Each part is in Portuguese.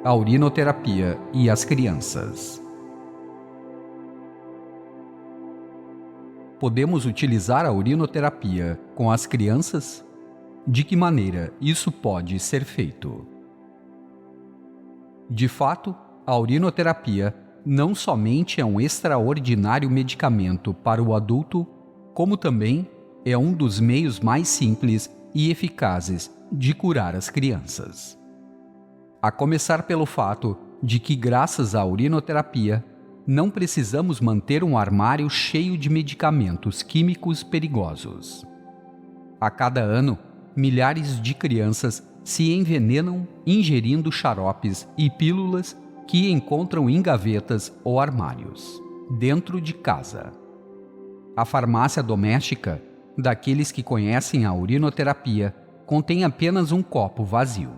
a urinoterapia e as crianças. Podemos utilizar a urinoterapia com as crianças? De que maneira isso pode ser feito? De fato, a urinoterapia não somente é um extraordinário medicamento para o adulto, como também é um dos meios mais simples e eficazes de curar as crianças. A começar pelo fato de que, graças à urinoterapia, não precisamos manter um armário cheio de medicamentos químicos perigosos. A cada ano, milhares de crianças se envenenam ingerindo xaropes e pílulas que encontram em gavetas ou armários, dentro de casa. A farmácia doméstica, daqueles que conhecem a urinoterapia, contém apenas um copo vazio,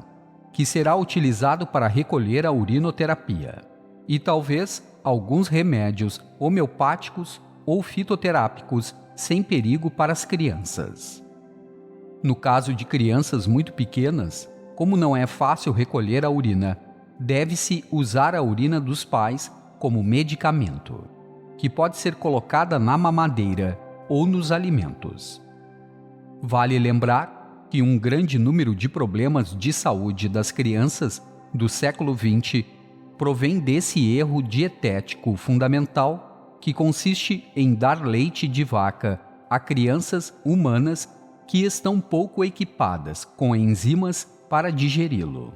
que será utilizado para recolher a urinoterapia, e talvez alguns remédios homeopáticos ou fitoterápicos sem perigo para as crianças. No caso de crianças muito pequenas, como não é fácil recolher a urina, deve-se usar a urina dos pais como medicamento, que pode ser colocada na mamadeira ou nos alimentos. Vale lembrar que um grande número de problemas de saúde das crianças do século XX provém desse erro dietético fundamental que consiste em dar leite de vaca a crianças humanas que estão pouco equipadas com enzimas para digeri-lo.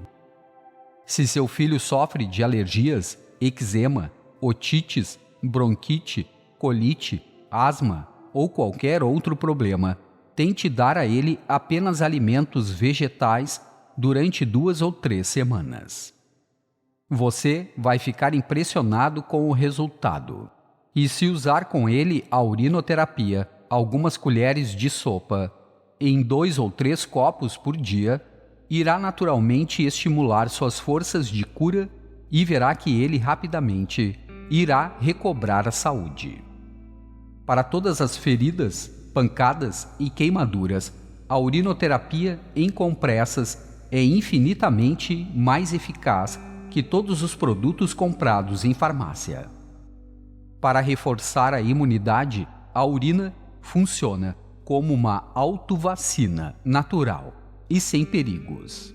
Se seu filho sofre de alergias, eczema, otites, bronquite, colite, asma ou qualquer outro problema, tente dar a ele apenas alimentos vegetais durante 2 ou 3 semanas. Você vai ficar impressionado com o resultado. E se usar com ele a urinoterapia, algumas colheres de sopa, em 2 ou 3 copos por dia, irá naturalmente estimular suas forças de cura e verá que ele rapidamente irá recobrar a saúde. Para todas as feridas, pancadas e queimaduras, a urinoterapia em compressas é infinitamente mais eficaz que todos os produtos comprados em farmácia. Para reforçar a imunidade, a urina funciona como uma autovacina natural e sem perigos,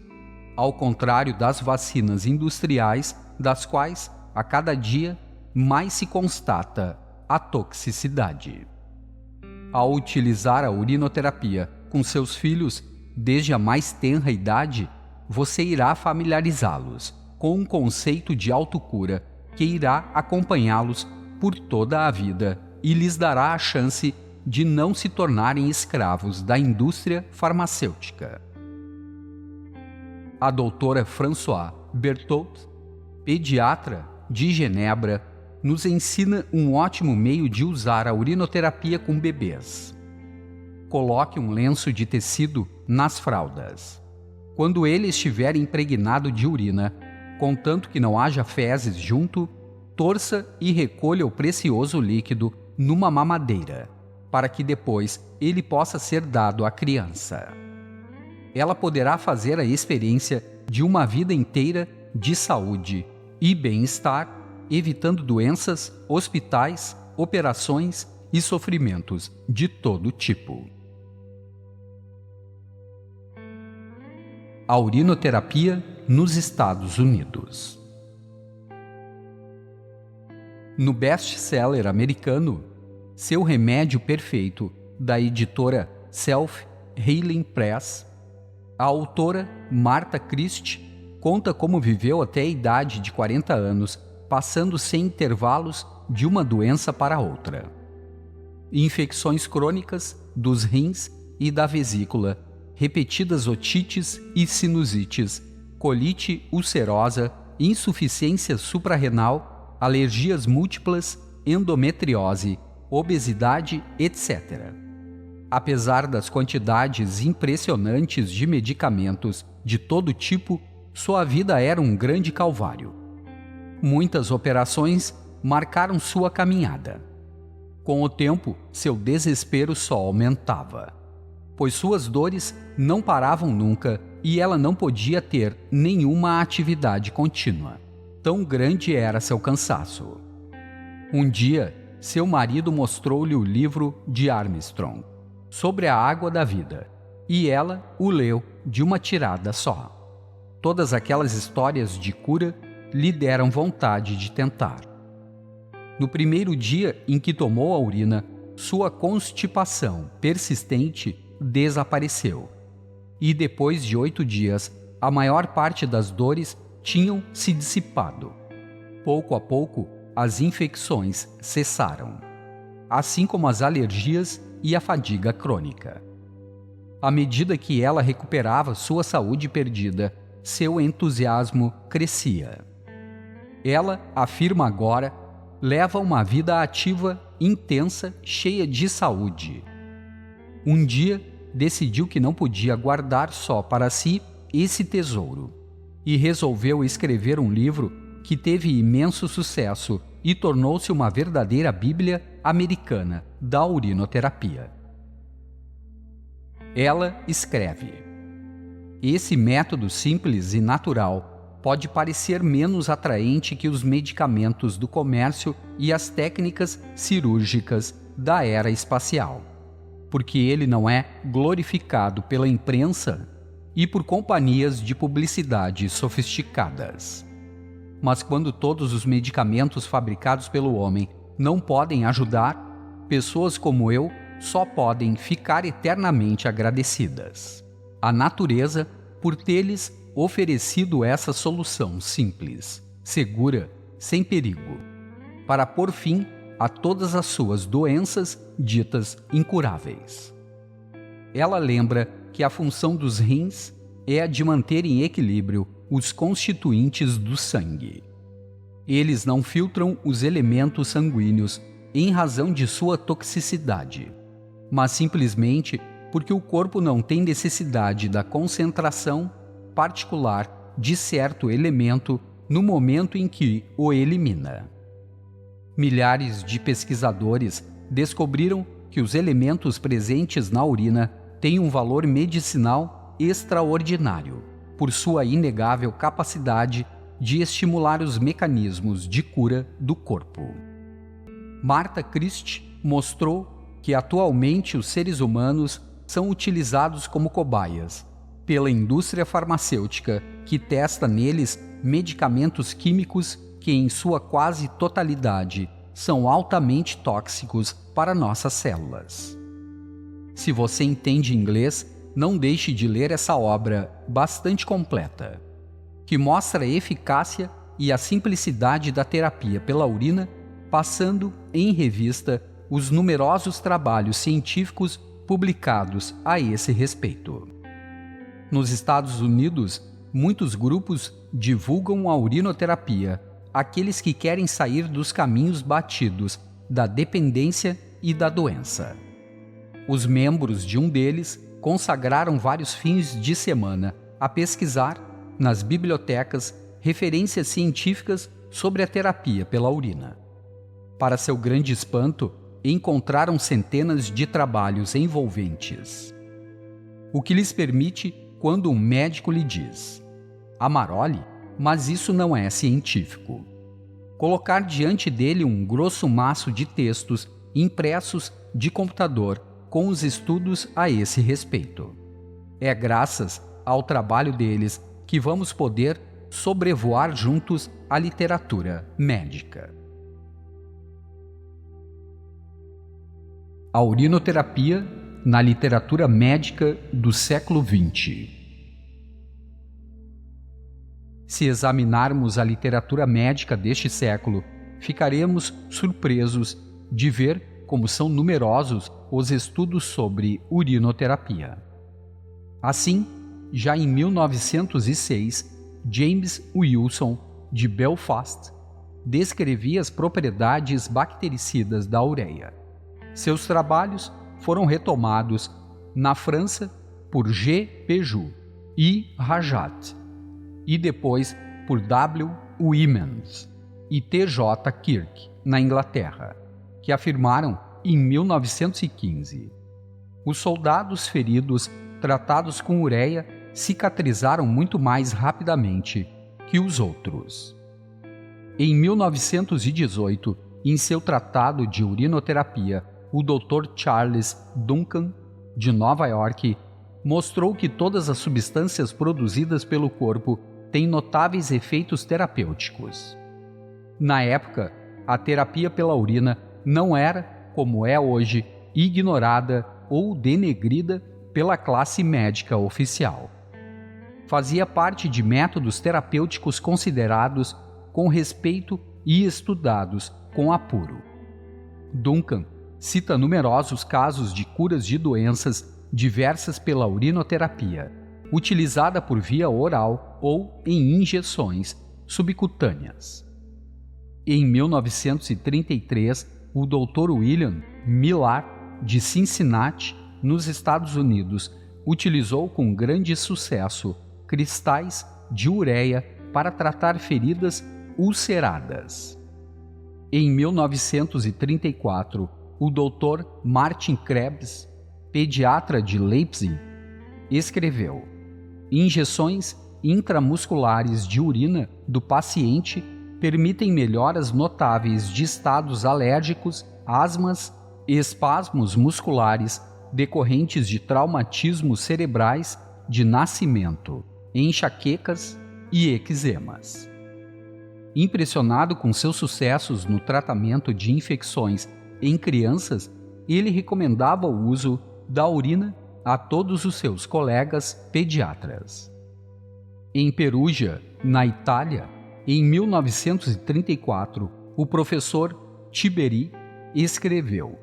ao contrário das vacinas industriais, das quais, a cada dia, mais se constata a toxicidade. Ao utilizar a urinoterapia com seus filhos desde a mais tenra idade, você irá familiarizá-los com um conceito de autocura que irá acompanhá-los por toda a vida e lhes dará a chance de não se tornarem escravos da indústria farmacêutica. A doutora Françoise Berthoud, pediatra de Genebra, nos ensina um ótimo meio de usar a urinoterapia com bebês. Coloque um lenço de tecido nas fraldas. Quando ele estiver impregnado de urina, contanto que não haja fezes junto, torça e recolha o precioso líquido numa mamadeira, para que depois ele possa ser dado à criança. Ela poderá fazer a experiência de uma vida inteira de saúde e bem-estar, evitando doenças, hospitais, operações e sofrimentos de todo tipo. A urinoterapia nos Estados Unidos. No best-seller americano, Seu Remédio Perfeito, da editora Self-Healing Press, a autora Martha Christie conta como viveu até a idade de 40 anos, passando sem intervalos de uma doença para outra. Infecções crônicas dos rins e da vesícula, repetidas otites e sinusites, colite ulcerosa, insuficiência suprarrenal, alergias múltiplas, endometriose, obesidade, etc. Apesar das quantidades impressionantes de medicamentos de todo tipo, sua vida era um grande calvário. Muitas operações marcaram sua caminhada. Com o tempo, seu desespero só aumentava, pois suas dores não paravam nunca e ela não podia ter nenhuma atividade contínua. Tão grande era seu cansaço. Um dia, seu marido mostrou-lhe o livro de Armstrong, Sobre a Água da Vida, e ela o leu de uma tirada só. Todas aquelas histórias de cura lhe deram vontade de tentar. No primeiro dia em que tomou a urina, sua constipação persistente desapareceu. E depois de 8 dias, a maior parte das dores tinham se dissipado. Pouco a pouco, as infecções cessaram, assim como as alergias e a fadiga crônica. À medida que ela recuperava sua saúde perdida, seu entusiasmo crescia. Ela afirma agora, leva uma vida ativa, intensa, cheia de saúde. Um dia, decidiu que não podia guardar só para si esse tesouro e resolveu escrever um livro que teve imenso sucesso e tornou-se uma verdadeira Bíblia americana da urinoterapia. Ela escreve: esse método simples e natural pode parecer menos atraente que os medicamentos do comércio e as técnicas cirúrgicas da era espacial, porque ele não é glorificado pela imprensa e por companhias de publicidade sofisticadas. Mas quando todos os medicamentos fabricados pelo homem não podem ajudar, pessoas como eu só podem ficar eternamente agradecidas à natureza por ter-lhes oferecido essa solução simples, segura, sem perigo, para pôr fim a todas as suas doenças ditas incuráveis. Ela lembra que a função dos rins é a de manter em equilíbrio os constituintes do sangue. Eles não filtram os elementos sanguíneos em razão de sua toxicidade, mas simplesmente porque o corpo não tem necessidade da concentração particular de certo elemento no momento em que o elimina. Milhares de pesquisadores descobriram que os elementos presentes na urina têm um valor medicinal extraordinário, por sua inegável capacidade de estimular os mecanismos de cura do corpo. Martha Christie mostrou que atualmente os seres humanos são utilizados como cobaias pela indústria farmacêutica, que testa neles medicamentos químicos que, em sua quase totalidade, são altamente tóxicos para nossas células. Se você entende inglês, não deixe de ler essa obra bastante completa, que mostra a eficácia e a simplicidade da terapia pela urina, passando em revista os numerosos trabalhos científicos publicados a esse respeito. Nos Estados Unidos, muitos grupos divulgam a urinoterapia àqueles que querem sair dos caminhos batidos da dependência e da doença. Os membros de um deles consagraram vários fins de semana a pesquisar, nas bibliotecas, referências científicas sobre a terapia pela urina. Para seu grande espanto, encontraram centenas de trabalhos envolventes. O que lhes permite quando um médico lhe diz: amarole, mas isso não é científico. Colocar diante dele um grosso maço de textos impressos de computador com os estudos a esse respeito. É graças ao trabalho deles que vamos poder sobrevoar juntos a literatura médica. A urinoterapia na literatura médica do século XX. Se examinarmos a literatura médica deste século, ficaremos surpresos de ver como são numerosos os estudos sobre urinoterapia. Assim, já em 1906, James Wilson, de Belfast, descrevia as propriedades bactericidas da ureia. Seus trabalhos foram retomados na França por G. Peugeot e Rajat, e depois por W. Wymans e T. J. Kirk, na Inglaterra, que afirmaram em 1915: os soldados feridos tratados com ureia cicatrizaram muito mais rapidamente que os outros. Em 1918, em seu tratado de urinoterapia, o Dr. Charles Duncan, de Nova York, mostrou que todas as substâncias produzidas pelo corpo têm notáveis efeitos terapêuticos. Na época, a terapia pela urina não era, como é hoje, ignorada ou denegrida pela classe médica oficial. Fazia parte de métodos terapêuticos considerados com respeito e estudados com apuro. Duncan cita numerosos casos de curas de doenças diversas pela urinoterapia, utilizada por via oral ou em injeções subcutâneas. Em 1933, o Dr. William Millar, de Cincinnati, nos Estados Unidos, utilizou com grande sucesso cristais de ureia para tratar feridas ulceradas. Em 1934, o Dr. Martin Krebs, pediatra de Leipzig, escreveu: injeções intramusculares de urina do paciente permitem melhoras notáveis de estados alérgicos, asmas, espasmos musculares decorrentes de traumatismos cerebrais de nascimento, enxaquecas e eczemas. Impressionado com seus sucessos no tratamento de infecções em crianças, ele recomendava o uso da urina a todos os seus colegas pediatras. Em Perugia, na Itália, em 1934, o professor Tiberi escreveu: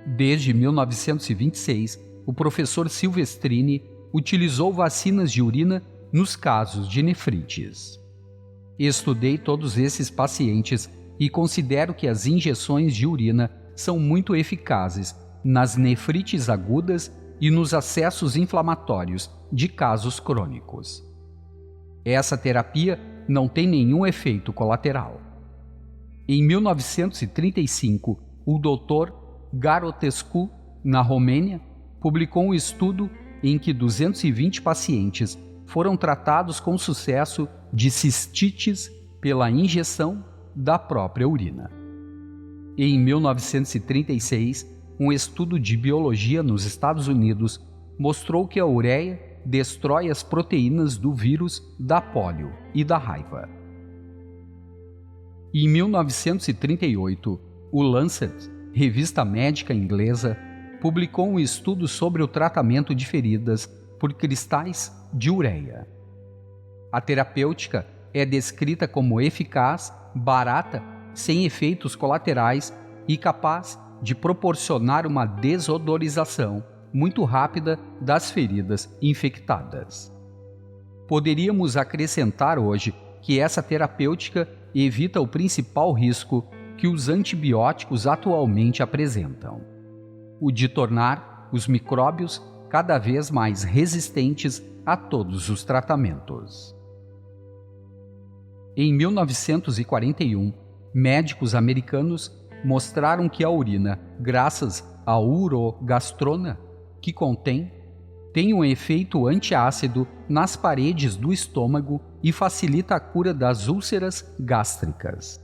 desde 1926, o professor Silvestrini utilizou vacinas de urina nos casos de nefrites. Estudei todos esses pacientes e considero que as injeções de urina são muito eficazes nas nefrites agudas e nos acessos inflamatórios de casos crônicos. Essa terapia não tem nenhum efeito colateral. Em 1935, o Dr. Garotescu, na Romênia, publicou um estudo em que 220 pacientes foram tratados com sucesso de cistites pela injeção da própria urina. Em 1936, um estudo de biologia nos Estados Unidos mostrou que a ureia destrói as proteínas do vírus da polio e da raiva. Em 1938, o Lancet, revista médica inglesa, publicou um estudo sobre o tratamento de feridas por cristais de ureia. A terapêutica é descrita como eficaz, barata, sem efeitos colaterais e capaz de proporcionar uma desodorização muito rápida das feridas infectadas. Poderíamos acrescentar hoje que essa terapêutica evita o principal risco que os antibióticos atualmente apresentam: o de tornar os micróbios cada vez mais resistentes a todos os tratamentos. Em 1941, médicos americanos mostraram que a urina, graças à urogastrona que contém, tem um efeito antiácido nas paredes do estômago e facilita a cura das úlceras gástricas.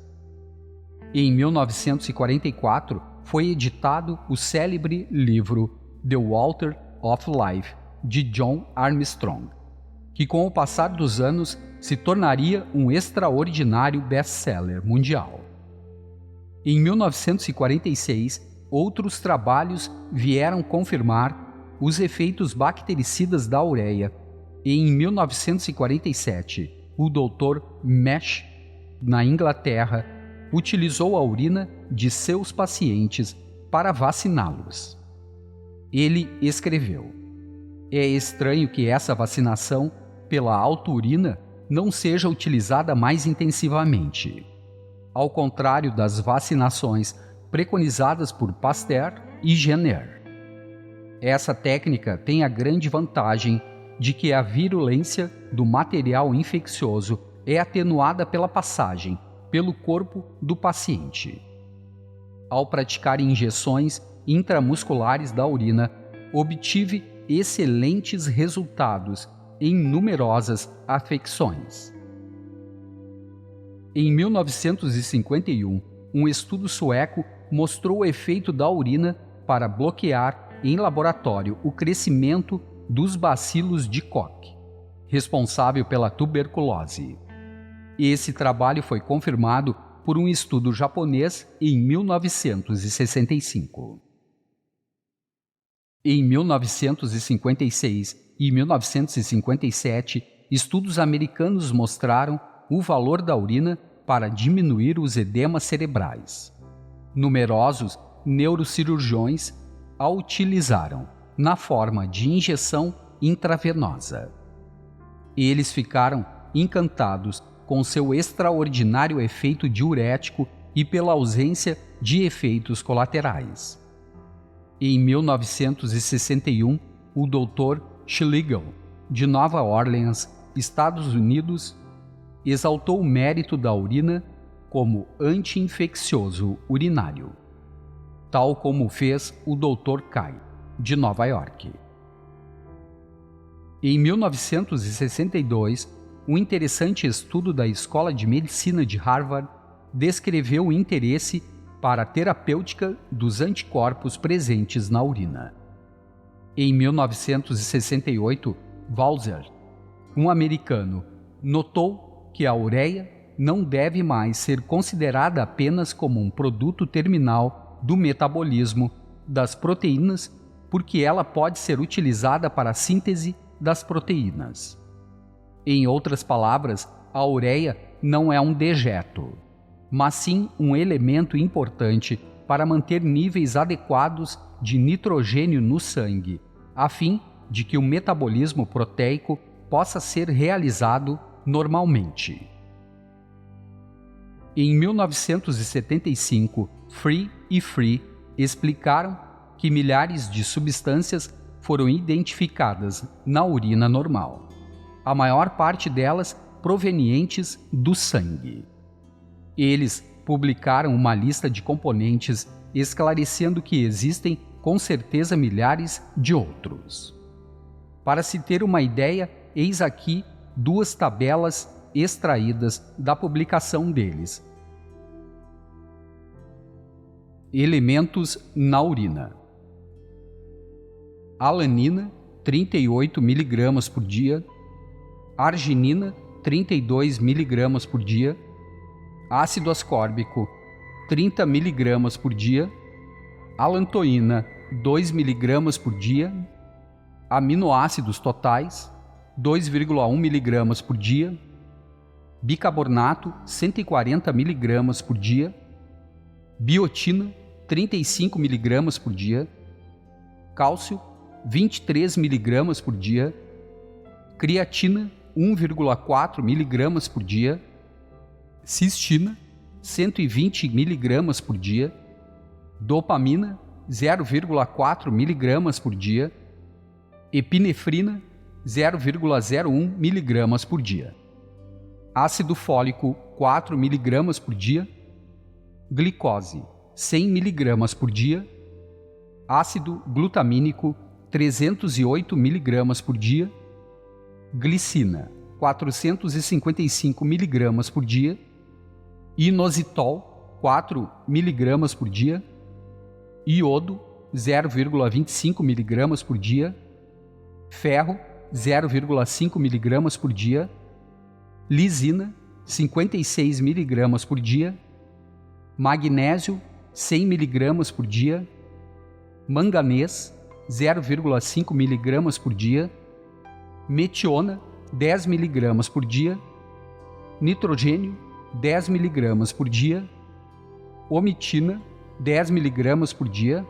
Em 1944, foi editado o célebre livro The Water of Life, de John Armstrong, que com o passar dos anos se tornaria um extraordinário best-seller mundial. Em 1946, outros trabalhos vieram confirmar os efeitos bactericidas da ureia, e em 1947, o Dr. Mesh, na Inglaterra, utilizou a urina de seus pacientes para vaciná-los. Ele escreveu: é estranho que essa vacinação pela autourina não seja utilizada mais intensivamente, ao contrário das vacinações preconizadas por Pasteur e Jenner. Essa técnica tem a grande vantagem de que a virulência do material infeccioso é atenuada pela passagem pelo corpo do paciente. Ao praticar injeções intramusculares da urina, obtive excelentes resultados em numerosas afecções. Em 1951, um estudo sueco mostrou o efeito da urina para bloquear em laboratório o crescimento dos bacilos de Koch, responsável pela tuberculose. Esse trabalho foi confirmado por um estudo japonês em 1965. Em 1956 e 1957, estudos americanos mostraram o valor da urina para diminuir os edemas cerebrais. Numerosos neurocirurgiões a utilizaram na forma de injeção intravenosa. Eles ficaram encantados com seu extraordinário efeito diurético e pela ausência de efeitos colaterais. Em 1961, o Dr. Schlegel, de Nova Orleans, Estados Unidos, exaltou o mérito da urina como anti-infeccioso urinário, tal como fez o Dr. Kai, de Nova York. Em 1962, um interessante estudo da Escola de Medicina de Harvard descreveu o interesse para a terapêutica dos anticorpos presentes na urina. Em 1968, Walser, um americano, notou que a ureia não deve mais ser considerada apenas como um produto terminal do metabolismo das proteínas, porque ela pode ser utilizada para a síntese das proteínas. Em outras palavras, a ureia não é um dejeto, mas sim um elemento importante para manter níveis adequados de nitrogênio no sangue, a fim de que o metabolismo proteico possa ser realizado normalmente. Em 1975, Free e Free explicaram que milhares de substâncias foram identificadas na urina normal, a maior parte delas provenientes do sangue. Eles publicaram uma lista de componentes esclarecendo que existem com certeza milhares de outros. Para se ter uma ideia, eis aqui duas tabelas extraídas da publicação deles. Elementos na urina: alanina, 38 mg por dia; arginina, 32 mg por dia; ácido ascórbico, 30 mg por dia; alantoína, 2 mg por dia; aminoácidos totais, 2,1 mg por dia; bicarbonato, 140 mg por dia; biotina, 35 mg por dia; cálcio, 23 mg por dia; creatina, 1,4 mg por dia; cistina, 120 mg por dia; dopamina, 0,4 mg por dia; epinefrina, 0,01 mg por dia; ácido fólico, 4 mg por dia; glicose, 100 mg por dia; ácido glutamínico, 308 mg por dia; glicina, 455 mg por dia; inositol, 4 mg por dia; iodo, 0,25 mg por dia; ferro, 0,5 mg por dia; lisina, 56 mg por dia; magnésio, 100 mg por dia; manganês, 0,5 mg por dia; metiona, 10 mg por dia; nitrogênio, 10 mg por dia; omitina, 10 mg por dia;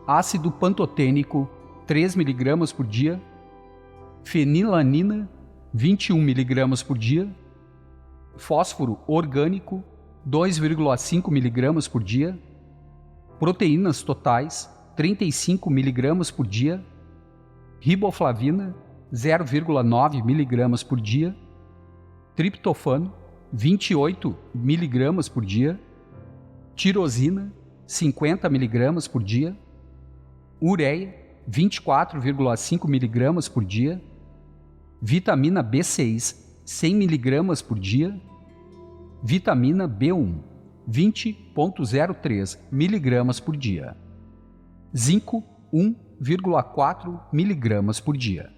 ácido pantotênico, 3 mg por dia; fenilanina, 21 mg por dia; fósforo orgânico, 2,5 mg por dia; proteínas totais, 35 mg por dia; riboflavina, 0,9 mg por dia; triptofano, 28 mg por dia; tirosina, 50 mg por dia; ureia, 24,5 mg por dia; Vitamina B6, 100 mg por dia. Vitamina B1, 20,03 mg por dia. Zinco, 1,4 mg por dia.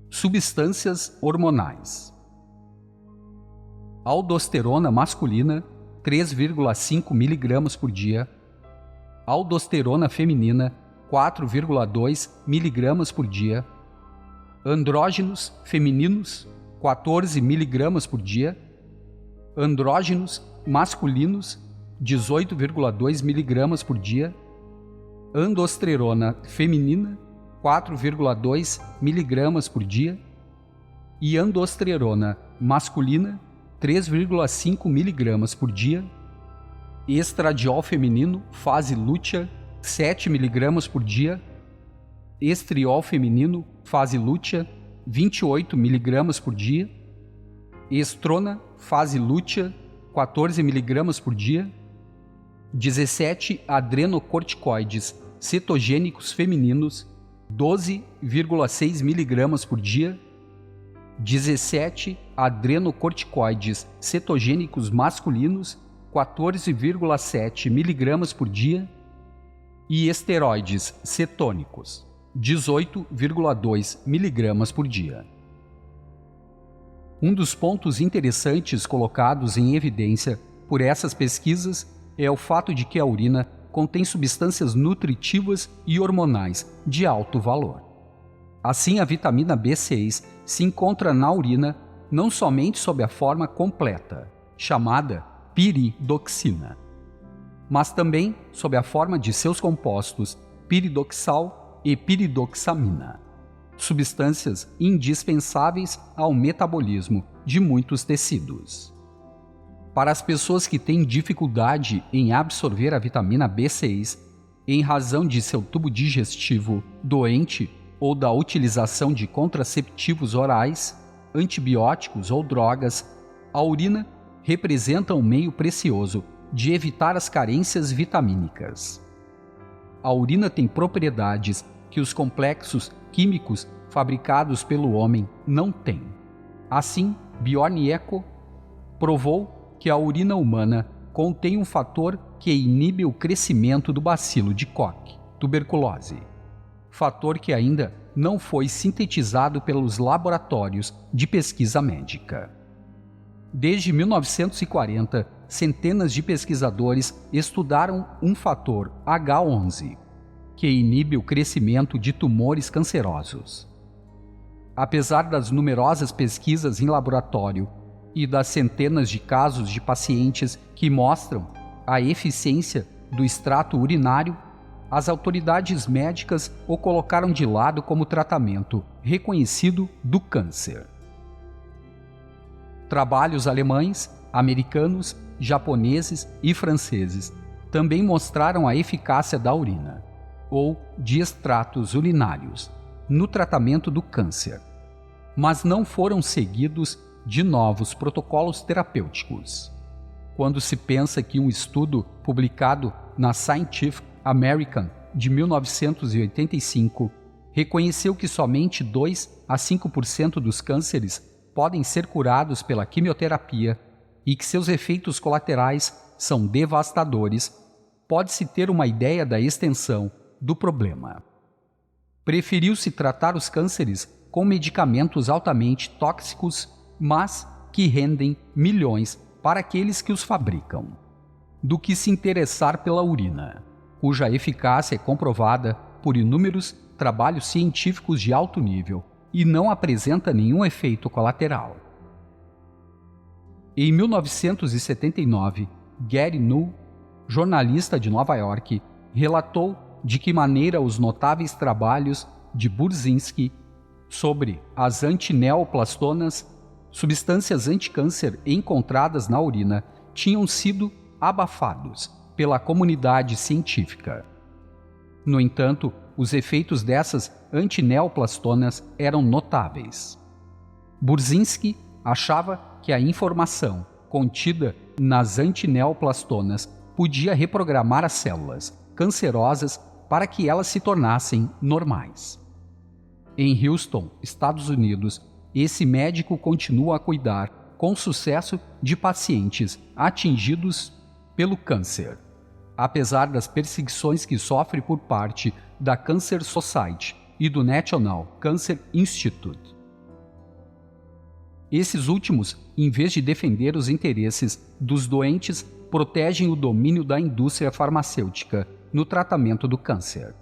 Substâncias hormonais. Aldosterona masculina, 3,5 mg por dia. Aldosterona feminina, 4,2 mg por dia. Andrógenos femininos, 14 mg por dia. Andrógenos masculinos, 18,2 mg por dia. Andosterona feminina, 4,2 mg por dia. E andosterona masculina, 3,5 mg por dia. Estradiol feminino, fase lútea, 7 mg por dia. Estriol feminino, fase lútea, 28 mg por dia. Estrona, fase lútea, 14 mg por dia. 17 adrenocorticoides cetogênicos femininos, 12,6 mg por dia. 17 adrenocorticoides cetogênicos masculinos, 14,7 mg por dia. E esteroides cetônicos, 18,2 mg por dia. Um dos pontos interessantes colocados em evidência por essas pesquisas é o fato de que a urina contém substâncias nutritivas e hormonais de alto valor. Assim, a vitamina B6 se encontra na urina não somente sob a forma completa, chamada piridoxina, mas também sob a forma de seus compostos piridoxal e piridoxamina, substâncias indispensáveis ao metabolismo de muitos tecidos. Para as pessoas que têm dificuldade em absorver a vitamina B6, em razão de seu tubo digestivo doente ou da utilização de contraceptivos orais, antibióticos ou drogas, a urina representa um meio precioso de evitar as carências vitamínicas. A urina tem propriedades que os complexos químicos fabricados pelo homem não têm. Assim, Bjorn Eco provou que a urina humana contém um fator que inibe o crescimento do bacilo de Koch, tuberculose, fator que ainda não foi sintetizado pelos laboratórios de pesquisa médica. Desde 1940, centenas de pesquisadores estudaram um fator H11, que inibe o crescimento de tumores cancerosos. Apesar das numerosas pesquisas em laboratório e das centenas de casos de pacientes que mostram a eficiência do extrato urinário, as autoridades médicas o colocaram de lado como tratamento reconhecido do câncer. Trabalhos alemães, americanos, japoneses e franceses também mostraram a eficácia da urina, ou de extratos urinários, no tratamento do câncer, mas não foram seguidos de novos protocolos terapêuticos. Quando se pensa que um estudo publicado na Scientific American de 1985 reconheceu que somente 2 a 5% dos cânceres podem ser curados pela quimioterapia e que seus efeitos colaterais são devastadores, pode-se ter uma ideia da extensão do problema. Preferiu-se tratar os cânceres com medicamentos altamente tóxicos, mas que rendem milhões para aqueles que os fabricam, do que se interessar pela urina, cuja eficácia é comprovada por inúmeros trabalhos científicos de alto nível e não apresenta nenhum efeito colateral. Em 1979, Gary Null, jornalista de Nova York, relatou de que maneira os notáveis trabalhos de Burzynski sobre as antineoplastonas, substâncias anticâncer encontradas na urina, tinham sido abafados pela comunidade científica. No entanto, os efeitos dessas antineoplastonas eram notáveis. Burzynski achava que a informação contida nas antineoplastonas podia reprogramar as células cancerosas para que elas se tornassem normais. Em Houston, Estados Unidos, esse médico continua a cuidar, com sucesso, de pacientes atingidos pelo câncer, apesar das perseguições que sofre por parte da Cancer Society e do National Cancer Institute. Esses últimos, em vez de defender os interesses dos doentes, protegem o domínio da indústria farmacêutica no tratamento do câncer.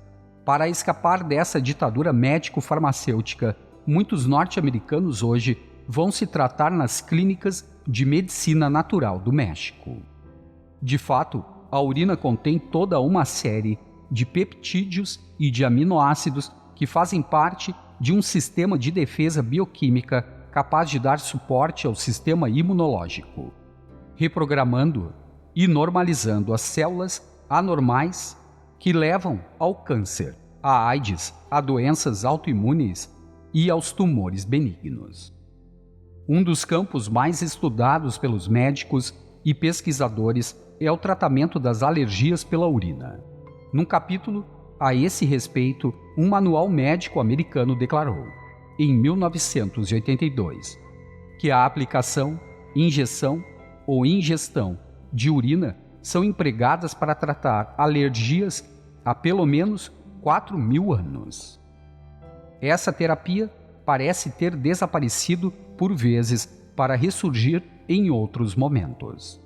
Para escapar dessa ditadura médico-farmacêutica, muitos norte-americanos hoje vão se tratar nas clínicas de medicina natural do México. De fato, a urina contém toda uma série de peptídeos e de aminoácidos que fazem parte de um sistema de defesa bioquímica capaz de dar suporte ao sistema imunológico, reprogramando e normalizando as células anormais que levam ao câncer, à AIDS, a doenças autoimunes e aos tumores benignos. Um dos campos mais estudados pelos médicos e pesquisadores é o tratamento das alergias pela urina. Num capítulo a esse respeito, um manual médico americano declarou, em 1982, que a aplicação, injeção ou ingestão de urina são empregadas para tratar alergias há pelo menos 4.000 anos. Essa terapia parece ter desaparecido por vezes para ressurgir em outros momentos.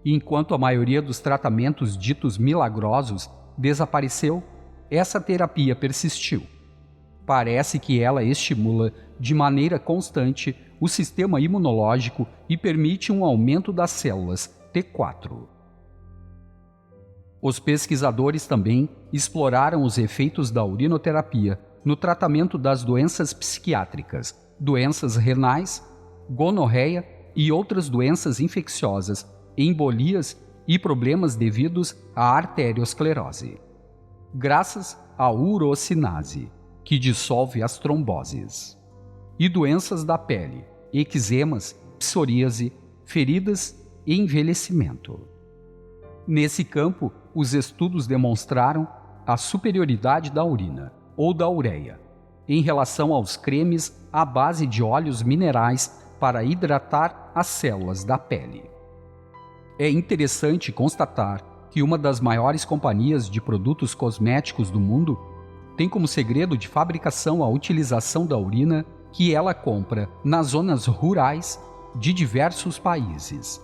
Enquanto a maioria dos tratamentos ditos milagrosos desapareceu, essa terapia persistiu. Parece que ela estimula de maneira constante o sistema imunológico e permite um aumento das células T4. Os pesquisadores também exploraram os efeitos da urinoterapia no tratamento das doenças psiquiátricas, doenças renais, gonorreia e outras doenças infecciosas, embolias e problemas devidos à arteriosclerose, graças à urocinase, que dissolve as tromboses, e doenças da pele, eczemas, psoríase, feridas e envelhecimento. Nesse campo, os estudos demonstraram a superioridade da urina, ou da ureia, em relação aos cremes à base de óleos minerais para hidratar as células da pele. É interessante constatar que uma das maiores companhias de produtos cosméticos do mundo tem como segredo de fabricação a utilização da urina que ela compra nas zonas rurais de diversos países,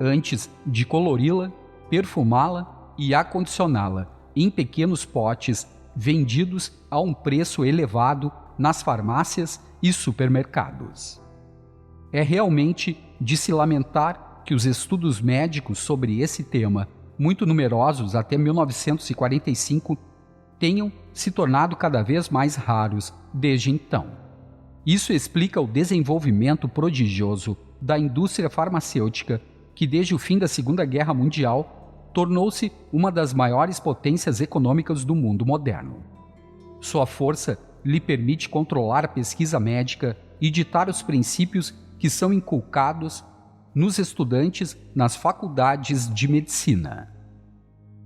antes de colori-la, perfumá-la e acondicioná-la em pequenos potes vendidos a um preço elevado nas farmácias e supermercados. É realmente de se lamentar que os estudos médicos sobre esse tema, muito numerosos até 1945, tenham se tornado cada vez mais raros desde então. Isso explica o desenvolvimento prodigioso da indústria farmacêutica, que desde o fim da Segunda Guerra Mundial tornou-se uma das maiores potências econômicas do mundo moderno. Sua força lhe permite controlar a pesquisa médica e ditar os princípios que são inculcados nos estudantes nas faculdades de medicina.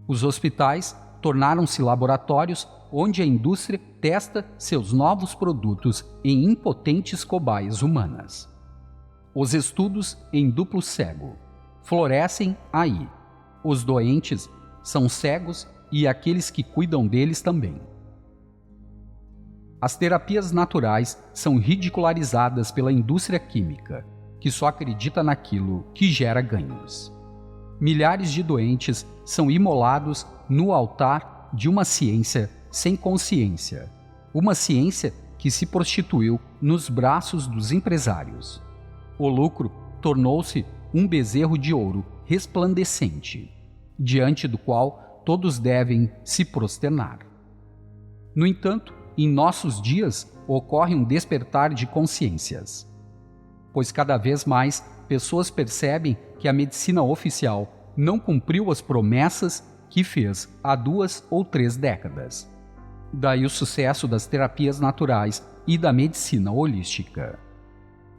Os hospitais tornaram-se laboratórios onde a indústria testa seus novos produtos em impotentes cobaias humanas. Os estudos em duplo cego florescem aí. Os doentes são cegos e aqueles que cuidam deles também. As terapias naturais são ridicularizadas pela indústria química, que só acredita naquilo que gera ganhos. Milhares de doentes são imolados no altar de uma ciência sem consciência, uma ciência que se prostituiu nos braços dos empresários. O lucro tornou-se um bezerro de ouro resplandecente, diante do qual todos devem se prosternar. No entanto, em nossos dias ocorre um despertar de consciências, pois cada vez mais pessoas percebem que a medicina oficial não cumpriu as promessas que fez há 2 ou 3 décadas. Daí o sucesso das terapias naturais e da medicina holística.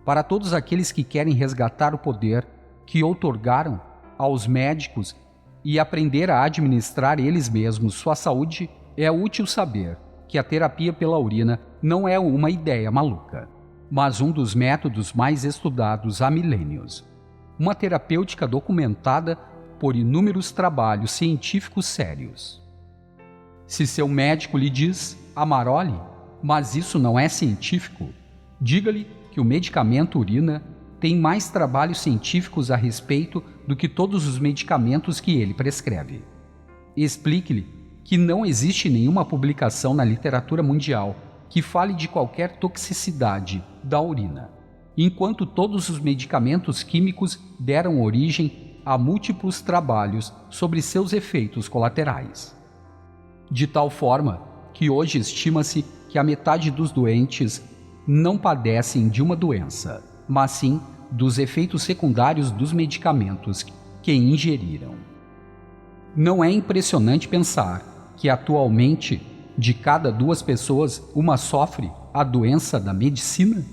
Para todos aqueles que querem resgatar o poder que outorgaram aos médicos e aprender a administrar eles mesmos sua saúde, é útil saber que a terapia pela urina não é uma ideia maluca, mas um dos métodos mais estudados há milênios. Uma terapêutica documentada por inúmeros trabalhos científicos sérios. Se seu médico lhe diz amarole, mas isso não é científico, diga-lhe que o medicamento urina tem mais trabalhos científicos a respeito do que todos os medicamentos que ele prescreve. Explique-lhe que não existe nenhuma publicação na literatura mundial que fale de qualquer toxicidade da urina, enquanto todos os medicamentos químicos deram origem a múltiplos trabalhos sobre seus efeitos colaterais. De tal forma que hoje estima-se que a metade dos doentes não padecem de uma doença, mas sim dos efeitos secundários dos medicamentos que ingeriram. Não é impressionante pensar que atualmente, de cada 2 pessoas, uma sofre a doença da medicina?